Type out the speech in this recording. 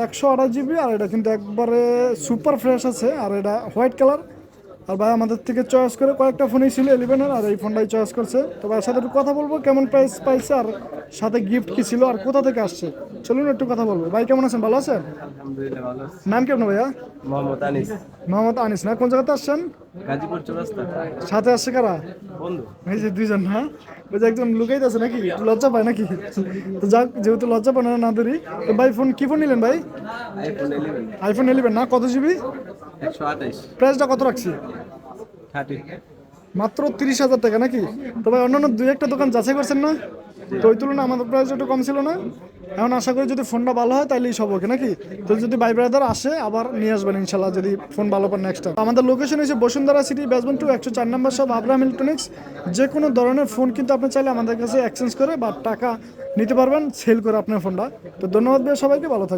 128 GB, আর এটা কিন্তু একবারে সুপার ফ্রেশ আছে, আর এটা হোয়াইট কালার। আর ভাই আমাদের থেকে চয়েস করে কয়েকটা ফোনই ছিল 11-এর, আর এই ফোনটাই চয়েস করছে। তো ভাইয়ের সাথে একটু কথা বলবো, কেমন প্রাইস পাইছে আর সাথে গিফট কি ছিল আর কোথা থেকে আসছে। চলুন একটু কথা বলবো। ভাই কেমন আছেন, ভালো আছেন? আলহামদুলিল্লাহ ভালো আছি। নাম কেমন ভাইয়া? মোহাম্মদ আনিস, মোহাম্মদ আনিস না? কোন জায়গাতে আসছেন? গাজীপুর চৌরাস্তা। সাথে আসছে কারা? বন্ধু। এই যে দুইজন না? ওই যে একজন লুকাইতেছে নাকি, একটু লজ্জা পায় নাকি? তো যাক, যেহেতু লজ্জা পায় না না ধরি, তো ভাই ফোন কি ফোন নিলেন ভাই? আইফোন 11, iPhone 11 না? কত জিবি? 128, প্রাইসটা কত রাখছি? 30। মাত্র 30,000 টাকা নাকি? তো ভাই অন্যান্য দুই একটা দোকান যাচাই করছেন না? তো ওই তুলনায় আমাদের প্রাইস একটু কম ছিল না? এখন আশা করি যদি ফোনটা ভালো হয় তাহলেই সব ওকে নাকি? তো যদি ভাই ব্রাদার আসে আবার নিয়ে আসবেন ইনশাল্লাহ, যদি ফোন ভালো পান নেক্সট টাইম। আমাদের লোকেশন হচ্ছে বসুন্ধরা সিটি, বেসমেন্ট 2, 104 নম্বর সব, আব্রাহাম ইলেকট্রনিক্স। যে কোনো ধরনের ফোন কিন্তু আপনি চাইলে আমাদের কাছে এক্সচেঞ্জ করে বা টাকা নিতে পারবেন, সেল করে আপনার ফোনটা। তো ধন্যবাদ ভাই, সবাইকে ভালো থাকবেন।